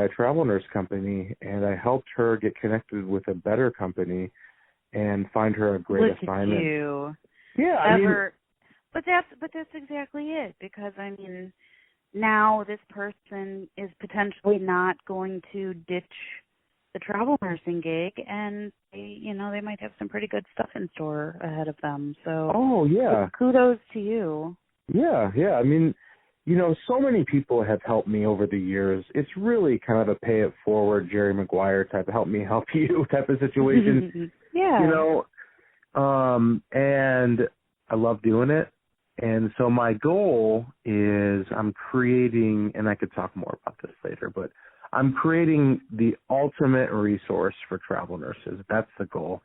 a travel nurse company, and I helped her get connected with a better company and find her a great assignment. Look at you. Yeah, But that's exactly it, because now this person is potentially not going to ditch the travel nursing gig, and they might have some pretty good stuff in store ahead of them. So kudos to you. Yeah. So many people have helped me over the years. It's really kind of a pay it forward Jerry Maguire type of help me help you type of situation. Yeah. And I love doing it. And so my goal is I'm creating, and I could talk more about this later, but I'm creating the ultimate resource for travel nurses. That's the goal,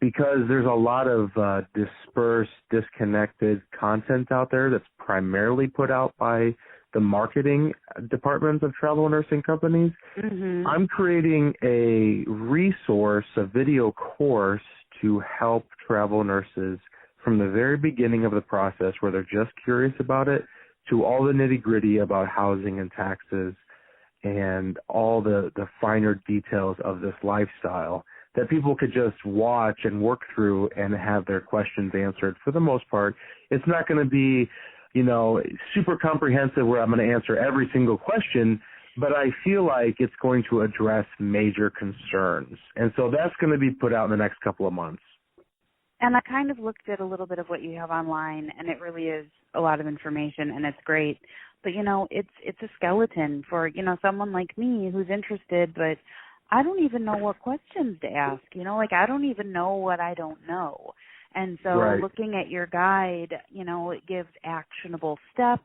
because there's a lot of dispersed, disconnected content out there that's primarily put out by the marketing departments of travel nursing companies. Mm-hmm. I'm creating a resource, a video course to help travel nurses from the very beginning of the process, where they're just curious about it, to all the nitty-gritty about housing and taxes and all the finer details of this lifestyle that people could just watch and work through and have their questions answered. For the most part, it's not going to be, super comprehensive where I'm going to answer every single question, but I feel like it's going to address major concerns. And so that's going to be put out in the next couple of months. And I kind of looked at a little bit of what you have online, and it really is a lot of information, and it's great. But, it's a skeleton for, someone like me who's interested, but I don't even know what questions to ask. I don't even know what I don't know. And so looking at your guide, it gives actionable steps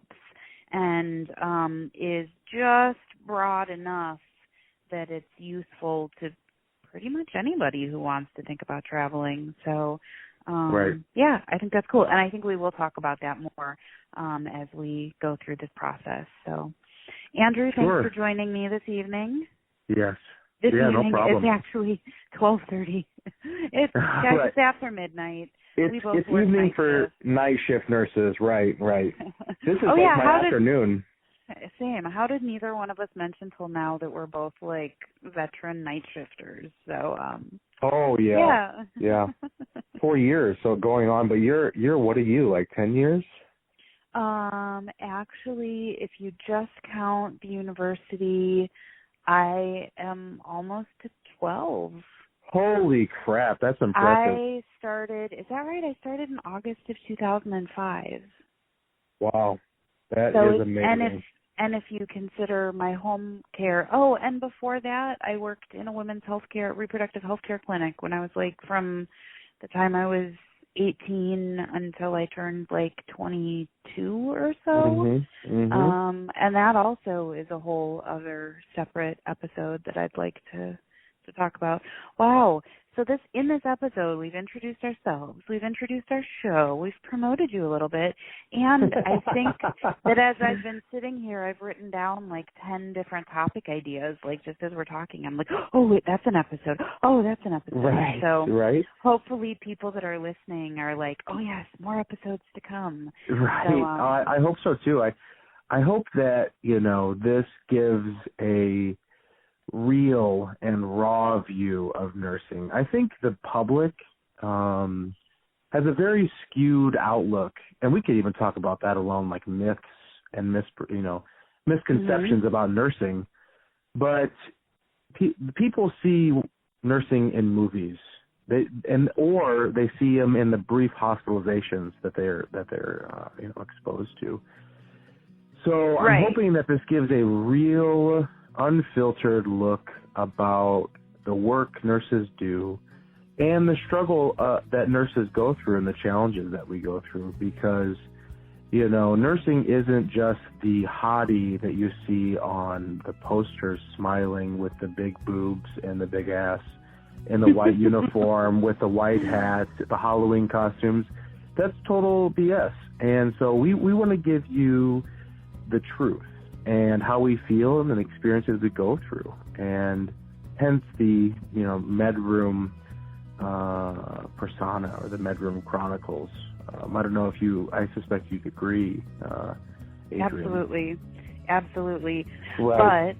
and is just broad enough that it's useful to pretty much anybody who wants to think about traveling. So, I think that's cool. And I think we will talk about that more as we go through this process. So, Andrew, thanks for joining me this evening. Yes. This evening no problem. is actually 12:30. It's after midnight. It's evening for night shift nurses, right. This is my afternoon. Same. How did neither one of us mention till now that we're both like veteran night shifters? So. Yeah. 4 years, so going on. But you're what are you, like 10 years? Actually, if you just count the university, I am almost to 12. Holy crap, that's impressive. Is that right? I started in August of 2005. Wow, that is amazing. And if you consider my home care, and before that, I worked in a women's reproductive health care clinic when I was from the time I was 18 until I turned 22 or so. Mm-hmm. And that also is a whole other separate episode that I'd like to talk about. Wow. So in this episode, we've introduced ourselves, we've introduced our show, we've promoted you a little bit, and I think that as I've been sitting here, I've written down 10 different topic ideas, just as we're talking. I'm like, oh, wait, that's an episode. Oh, that's an episode. Right, so hopefully people that are listening are like, oh, yes, more episodes to come. Right. So, I hope so, too. I hope that, this gives a real and raw view of nursing. I think the public has a very skewed outlook, and we could even talk about that alone, like myths and misconceptions about nursing. But people see nursing in movies, or they see them in the brief hospitalizations that they're exposed to. So I'm hoping that this gives a real, unfiltered look about the work nurses do and the struggle that nurses go through and the challenges that we go through, because nursing isn't just the hottie that you see on the posters smiling with the big boobs and the big ass and the white uniform with the white hat, the Halloween costumes. That's total BS. And so we want to give you the truth and how we feel and the experiences we go through, and hence the Med Room persona, or the Med Room Chronicles. I don't know if I suspect you'd agree, Adrianne. Absolutely. Right.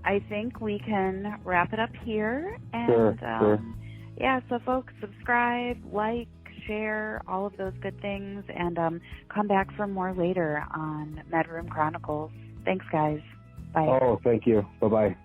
I think we can wrap it up here. And Sure. yeah, so folks, subscribe, like, share, all of those good things, and come back for more later on Med Room Chronicles. Thanks, guys. Bye. Oh, thank you. Bye-bye.